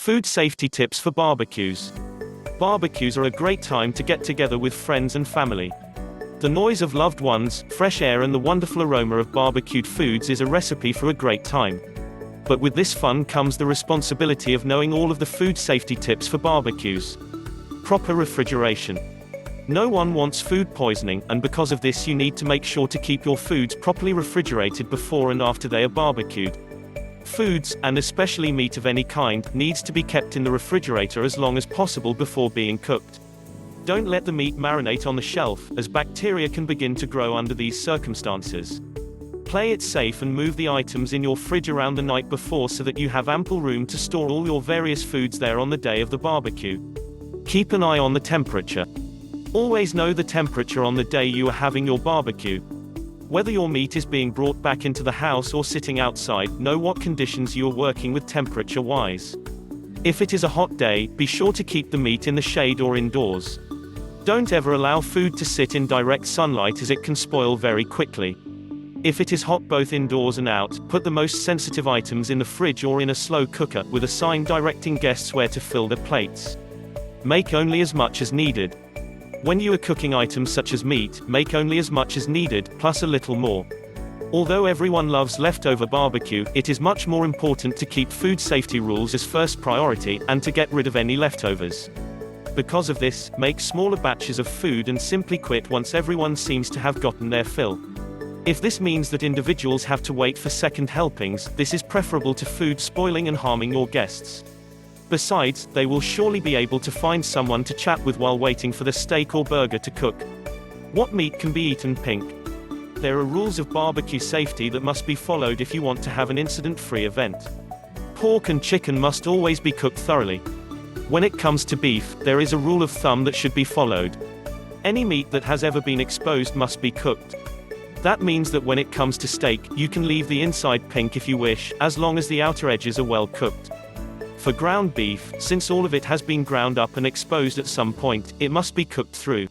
Food safety tips for barbecues. Barbecues are a great time to get together with friends and family. The noise of loved ones, fresh air and the wonderful aroma of barbecued foods is a recipe for a great time. But with this fun comes the responsibility of knowing all of the food safety tips for barbecues. Proper refrigeration. No one wants food poisoning, and because of this you need to make sure to keep your foods properly refrigerated before and after they are barbecued. Foods, and especially meat of any kind, needs to be kept in the refrigerator as long as possible before being cooked. Don't let the meat marinate on the shelf, as bacteria can begin to grow under these circumstances. Play it safe and move the items in your fridge around the night before so that you have ample room to store all your various foods there on the day of the barbecue. Keep an eye on the temperature. Always know the temperature on the day you are having your barbecue. Whether your meat is being brought back into the house or sitting outside, know what conditions you are working with temperature-wise. If it is a hot day, be sure to keep the meat in the shade or indoors. Don't ever allow food to sit in direct sunlight as it can spoil very quickly. If it is hot both indoors and out, put the most sensitive items in the fridge or in a slow cooker, with a sign directing guests where to fill their plates. Make only as much as needed. When you are cooking items such as meat, make only as much as needed, plus a little more. Although everyone loves leftover barbecue, it is much more important to keep food safety rules as first priority, and to get rid of any leftovers. Because of this, make smaller batches of food and simply quit once everyone seems to have gotten their fill. If this means that individuals have to wait for second helpings, this is preferable to food spoiling and harming your guests. Besides, they will surely be able to find someone to chat with while waiting for the steak or burger to cook. What meat can be eaten pink? There are rules of barbecue safety that must be followed if you want to have an incident-free event. Pork and chicken must always be cooked thoroughly. When it comes to beef, there is a rule of thumb that should be followed. Any meat that has ever been exposed must be cooked. That means that when it comes to steak, you can leave the inside pink if you wish, as long as the outer edges are well cooked. For ground beef, since all of it has been ground up and exposed at some point, it must be cooked through.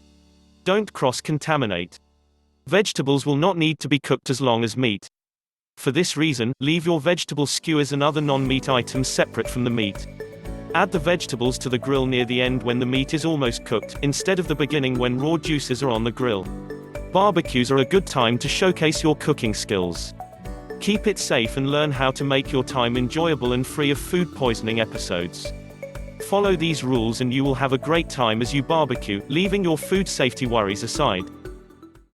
Don't cross-contaminate. Vegetables will not need to be cooked as long as meat. For this reason, leave your vegetable skewers and other non-meat items separate from the meat. Add the vegetables to the grill near the end when the meat is almost cooked, instead of the beginning when raw juices are on the grill. Barbecues are a good time to showcase your cooking skills. Keep it safe and learn how to make your time enjoyable and free of food poisoning episodes. Follow these rules and you will have a great time as you barbecue, leaving your food safety worries aside.